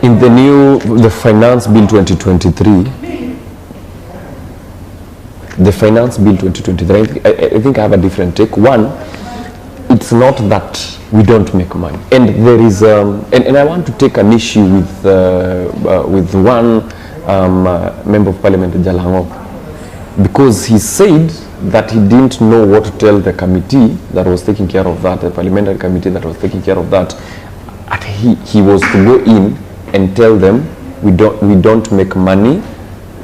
In the Finance Bill 2023, the Finance Bill 2023, I think I have a different take. One, it's not that we don't make money, and there is, and I want to take an issue with one member of Parliament, Jalango, because he said that he didn't know what to tell the committee that was taking care of that, the parliamentary committee that was taking care of that. And he was to go in and tell them we don't make money.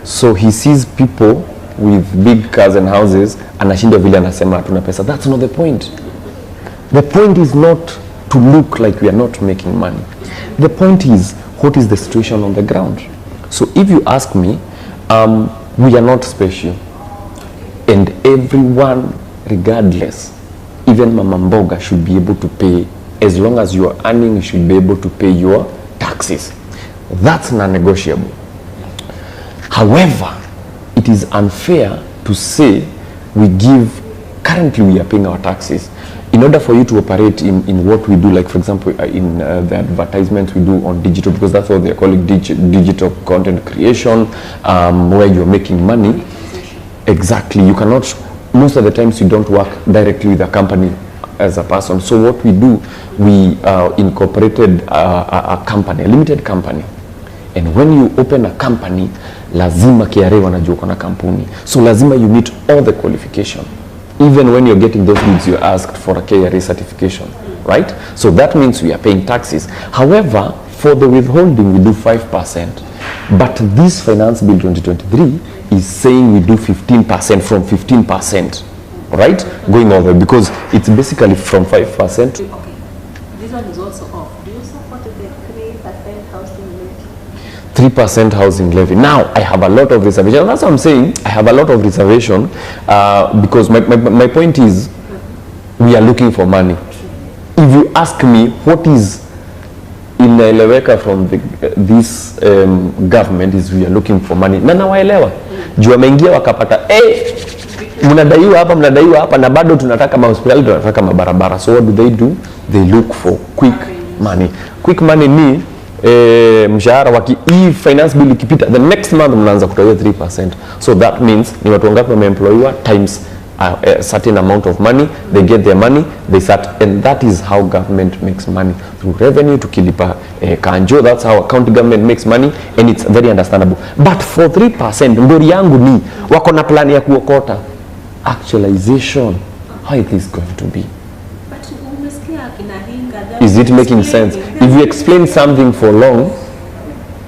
So he sees people with big cars and houses, anashinda vile anasema hatuna pesa. That's not the point. The point is not to look like we are not making money. The point is, what is the situation on the ground? So if you ask me, we are not special. And everyone, regardless, even Mama Mboga, should be able to pay. As long as you are earning, you should be able to pay your taxes. That's non-negotiable. However, it is unfair to say currently we are paying our taxes. In order for you to operate in what we do, like for example, in the advertisements we do on digital, because that's what they're calling digital content creation, where you're making money. Exactly. You cannot, most of the times you don't work directly with a company as a person. So what we do, we incorporated a company, a limited company. And when you open a company, lazima KRA wanajua kuna kampuni. So lazima you meet all the qualification. Even when you're getting those goods, you're asked for a KRA certification, right? So that means we are paying taxes. However, for the withholding, we do 5%. But this Finance Bill 2023 is saying we do 15% from 15%, right? Going over, because it's basically from 5%. Okay, this one is also off. Do you support the 3% housing levy? 3% housing levy. Now, I have a lot of reservation. That's what I'm saying. I have a lot of reservation because my point is we are looking for money. If you ask me what is inaeleweka from this government is we are looking for money. Na nawaelewa. Juu wameingia wakapata, mnadaiwa hapa na bado tunataka mahospitali, tunataka mabarabara. So what do? They look for quick money. Quick money ni mshahara hii finance bill ikipita, the next month mnaanza kutoa 3%. So that means ni watu wangapi wameemployiwa times a certain amount of money, they get their money, they start, and that is how government makes money, through revenue, to kilipa kanjo. That's how a county government makes money, and it's very understandable. But for 3%, ndori yangu ni wako na plan ya kuokota. Actualization, how is this going to be? Is it making sense? If you explain something for long,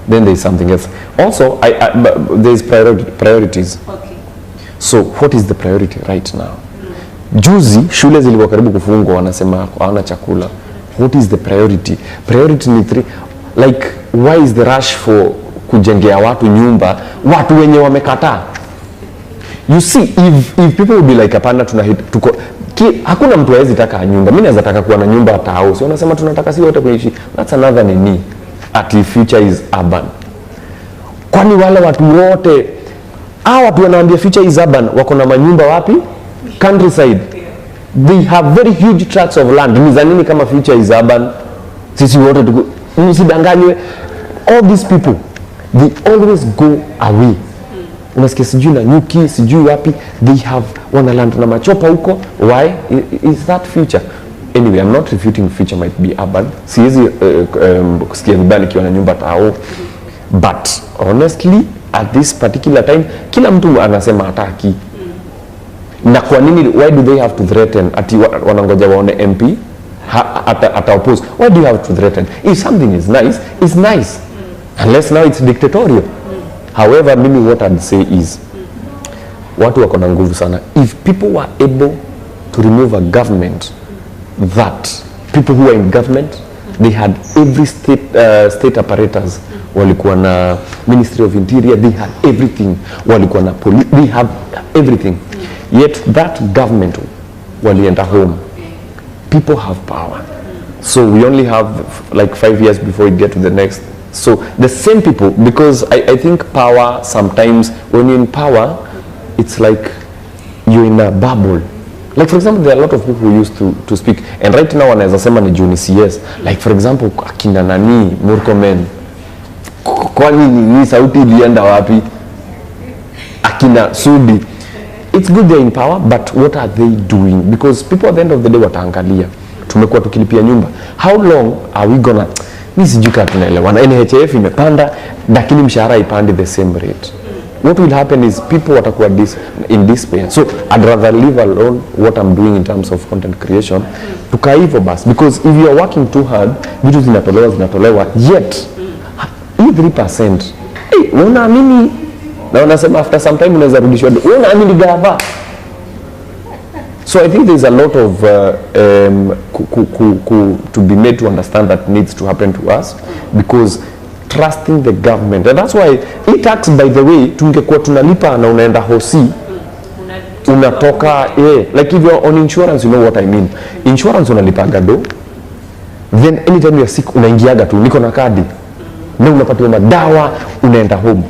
then there's something else. Also, there's priorities. Okay. So what is the priority right now? Juzi shule zilikuwa karibu kufungwa, wanasema hawana chakula. What is the priority? Priority ni 3. Like, why is the rush for kujengea watu nyumba, watu wenye wamekataa? You see, if people would be like, hapana tuko hakuna mtu hawezi taka nyumba. Mimi naweza taka kuwa na nyumba hata house. Wanasema tunataka si wote kuishi. That's another nini. Ati future is urban. Kwani wale watu wote watu wanaambia future is urban wako na manyumba wapi? Countryside. They have very huge tracts of land. Ni za nini kama future is urban? Sisi wote msidanganywe. All these people, they always go away. Unasikia sijui na nyuki, sijui wapi, they have wana land na machopa huko. Why? Is that future? Anyway, I'm not refuting future might be urban. Siwezi kusikia vibaya nikiwa na nyumba tao. But honestly, at this particular time, kila mtu anasema hataki. Na kwa nini, why do they have to threaten? Ati wanangoja waone MP ata oppose. Why do you have to threaten? If something is nice, it's nice. Unless now it's dictatorial. However, maybe what I'd say is, watu wako na nguvu sana. If people were able to remove a government, that people who are in government, they had every state apparatus. Walikuwa na Ministry of Interior, they had everything. Walikuwa na police, they have everything. Yet that government walienda home. People have power. So we only have like 5 years before we get to the next. So the same people, because I think power sometimes, when you're in power, it's like you're in a bubble. Like for example, there are a lot of people who used to speak, and right now wanaweza sema ni juni CS. Like for example, akina nani, Murkomen, kwani ni sauti ilienda wapi? Akina Sudi, it's good they're in power, but what are they doing? Because people at the end of the day wataangalia, tumekuwa tukilipia nyumba, how long are we gonna, mimi sijui kama tunaelewana. NHIF imepanda lakini mshahara ipande the same rate. What will happen is people watakuwa in despair. So I'd rather leave alone what I'm doing in terms of content creation, tukaa hivyo basi, because if you are working too hard, vitu zinatolewa yet hii 3%, unaamini na unasema after some time unaweza rudishwa, unaamini gava. So I think there's a lot of to be made to understand that needs to happen to us, because trusting the government, and that's why e-tax, by the way, tungekuwa tunalipa na unaenda hosi unatoka like if you're on insurance, you know what I mean. Insurance unalipaga do, then anytime you're sick unaingiaga tu niko na kadi na unapatiwa madawa unaenda home.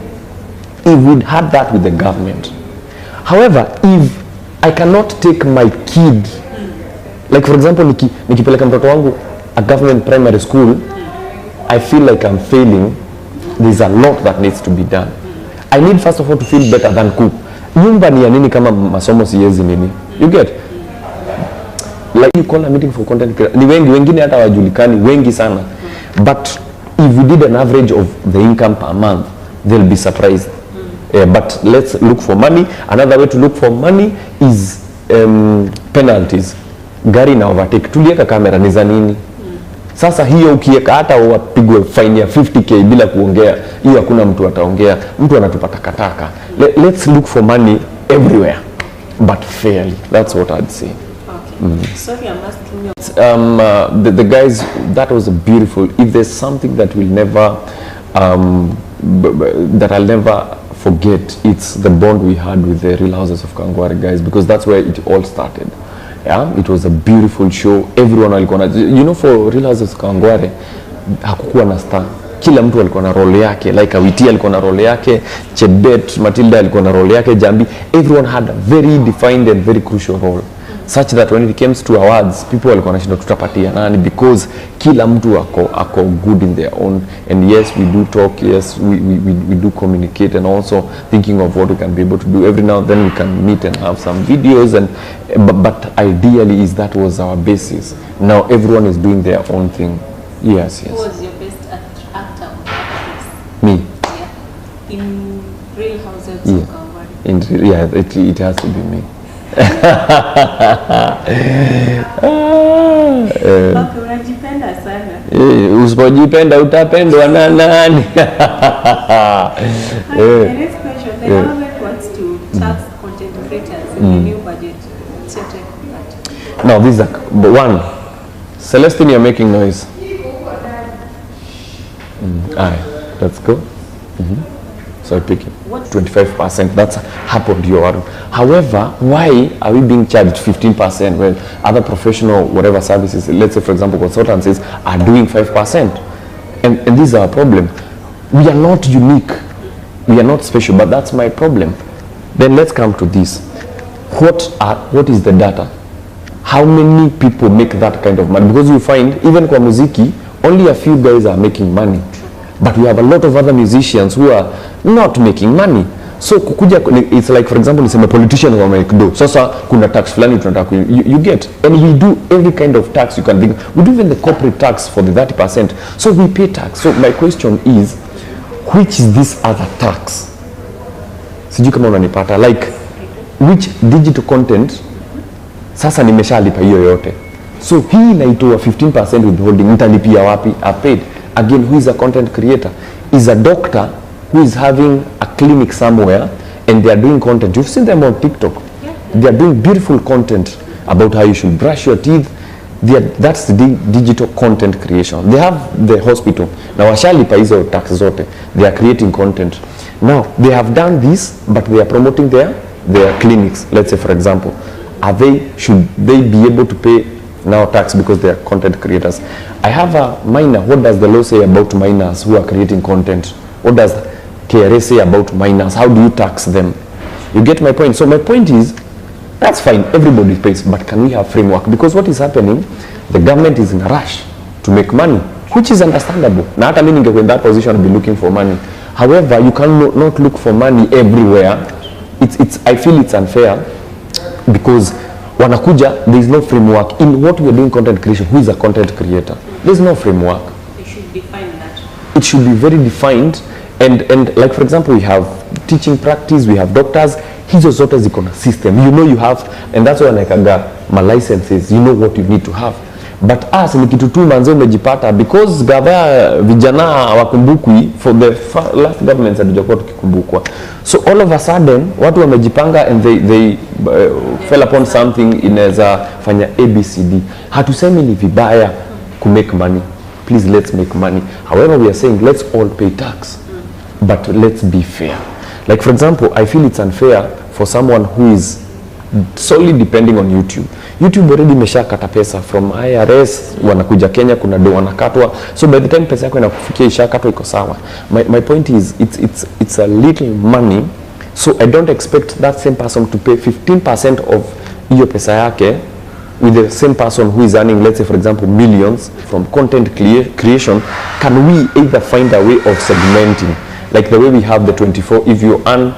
If we'd had that with the government. However, if I cannot take my kid, like for example nikipeleka mtoto wangu a government primary school, I feel like I'm failing. There's a lot that needs to be done. I need first of all to feel better than cook. Nyumba ni ya nini kama masomo siwezi nini? You get? Like you call a meeting for content creation. Ni wengi, wengine hata wajulikani, wengi sana. But if we did an average of the income per month, they'll be surprised. But let's look for money. Another way to look for money is penalties. Gari na overtake. Tulieka kamera ni za nini? Sasa hiyo ukiweka hata wapigwe fine ya 50k bila kuongea, hiyo hakuna mtu ataongea, mtu anatupa takataka. Let's look for money everywhere, but fairly. That's what I'd say. Okay. Sorry, I'm asking you. The guys, that was beautiful. If there's something that will never, that I'll never forget, it's the bond we had with the Real Houses of Kangware guys, because that's where it all started. Yeah, it was a beautiful show. Everyone alikuwa na, you know, for Real Houses of Kangware hakukuwa na star. Kila mtu alikuwa na role yake, like Awiti alikuwa na role yake, Chebet, Matilda alikuwa na role yake, Jambi. Everyone had a very defined and very crucial role. Such that when it comes to awards, people walikuwa wanashinda tutapatia nani, because kila mtu ako good in their own. And yes, we do talk, yes, we do communicate, and also thinking of what we can be able to do. Every now and then we can meet and have some videos, and but ideally is that was our basis. Now everyone is doing their own thing. Yes, yes. Who was your best actor or actress? Me. Yeah. In Real Houses Yeah. of Kangware. Yeah, it has to be me. Okay, unajipenda sana. Usipojipenda utapendwa na nani? The next question, the government wants to tax content creators in the new budget. What's your take on that? Now, this is one. Celestine, you're making noise. Aye, let's go. So I pick it. 25%. That's happened to your. However, why are we being charged 15% when other professional whatever services, let's say for example consultancies, are doing 5%? And this is our problem. We are not unique. We are not special, but that's my problem. Then let's come to this. What is the data? How many people make that kind of money? Because you find even kwa muziki, only a few guys are making money. But we have a lot of other musicians who are not making money. So kukuja, it's like for example, niseme politicians wa make do. Sasa kuna tax flani tunataka you get. And we do every kind of tax you can think. We do even the corporate tax for the 30%. So we pay tax. So my question is, which is this other tax? Sijui kama unanipata. Like, which digital content sasa nimeshalipa hiyo yote. So hii inaitwa 15% withholding, nitalipia wapi? I paid. Again, who is a content creator? Is a doctor who is having a clinic somewhere and they are doing content. You've seen them on TikTok. Yeah. They are doing beautiful content about how you should brush your teeth. That's the digital content creation. They have the hospital. Now, washalipa hizo tax zote. They are creating content. Now, they have done this, but they are promoting their clinics. Let's say, for example, should they be able to pay now tax because they are content creators? I have a minor. What does the law say about minors who are creating content? What does KRA say about minors? How do you tax them? You get my point? So my point is, that's fine, everybody pays, but can we have framework? Because what is happening, the government is in a rush to make money. which is understandable. Na hata mimi ningekuwa in that position I'd be looking for money. However, you can not look for money everywhere. I feel it's unfair because wanakuja, there is no framework in what we are doing content creation. Who is a content creator? There is no framework. They should define that. It should be very defined, and like for example we have teaching practice, we have doctors, hizo zote ziko na system, you know you have, and that's why wanaekaga ma licenses, you know what you need to have. But us ni kitu tu manze umejipata because gava vijana wakumbukwi for the last governments hatujakuwa tukikumbukwa, so all of a sudden watu wamejipanga and they fell upon something inaweza fanya ABCD. Hatusemi ni vibaya ku make money, please let's make money. However, we are saying let's all pay tax, but let's be fair. Like for example, I feel it's unfair for someone who is solely depending on YouTube. YouTube already imeshakata pesa from IRS, wanakuja Kenya kuna do wanakatwa, so by the time pesa yako inakufikia ishakatwa iko sawa. My point is it's a little money, so I don't expect that same person to pay 15% of hiyo pesa yake with the same person who is earning, let's say for example, millions from content creation. Can we either find a way of segmenting, like the way we have the 24, if you earn